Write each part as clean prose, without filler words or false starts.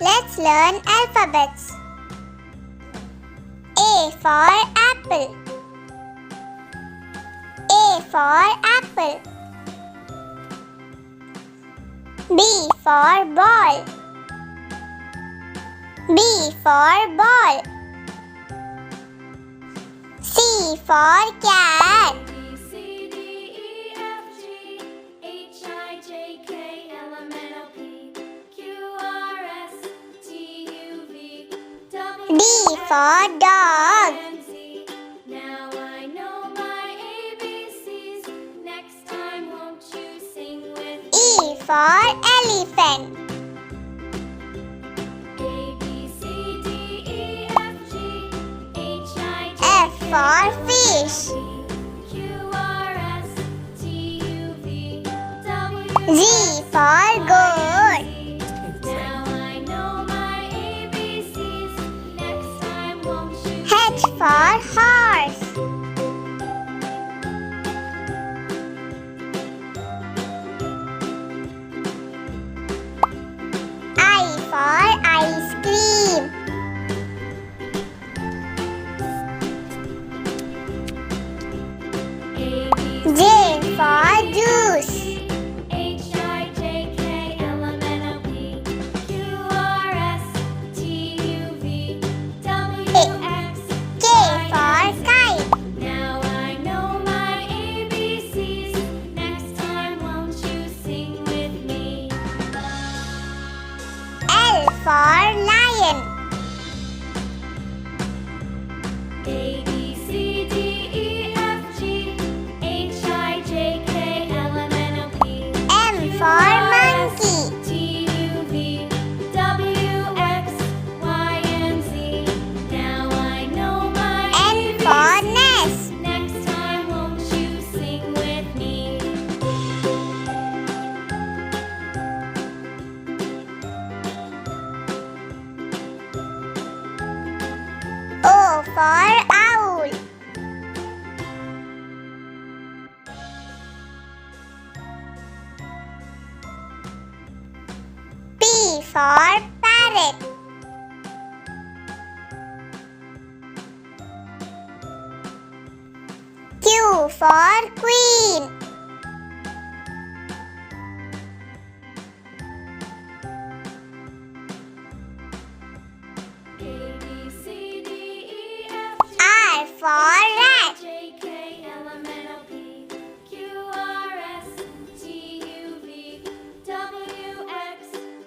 Let's learn alphabets. A for apple. A for apple. B for ball. B for ball. C for cat. D for dog. Now I know my ABCs. Next time won't you sing with me? E for elephant. A, B, C, D, E, F, G, H, I, J, F K, for L, M, fish. N, O, P, Q, R, S, T, U, V, W, Z for goat. Now I know my ABCs. Next time won't you H for horse. I for ice cream. A, B, J for juice. H, I, J, K, L, M, N, O, P, Q, R, S, T, U, V, W, X, K for kite. Now I know my ABCs. Next time won't you sing with me? L for lion. A, B, C, D, E, F, G, H, I, J, K, L, M, N, O, P, M for monkey. T, U, V, W, X, Y, and Z. Now I know my N for nest. Next time won't you sing with me? O for owl. P for parrot. Q for queen. A, B, C, D, E, F, G, R for rat. J, K, L, M, N, O, P, Q, R, S, T, U, V, W, X,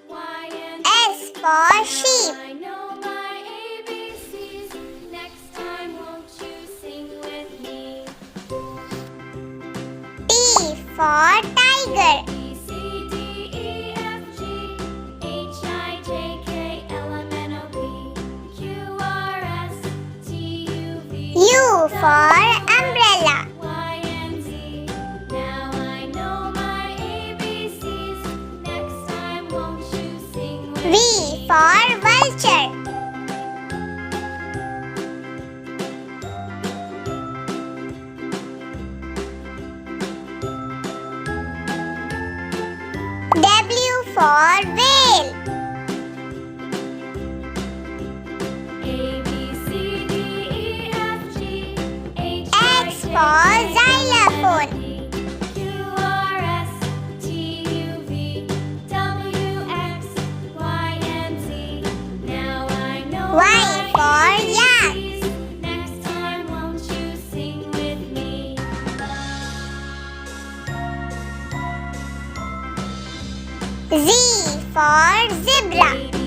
Y, and S for sheep. I know my ABCs. Next time won't you sing with me? T for tiger. B, C, D, E, F, G, H, I, J, K, L, M, N, O, P, Q, R, S, T, U, V, U for umbrella. Y, and Z. Now I know my ABCs. Next time won't you sing with V me? for vulture. W for whale. A, B, C, D, E, F, G, H, X for xylophone. Q, R, S, T, U, V, W, X, Y, and Z. Now I know Y my for yak. ABCs. Next time won't you sing with me? Z for zebra. A,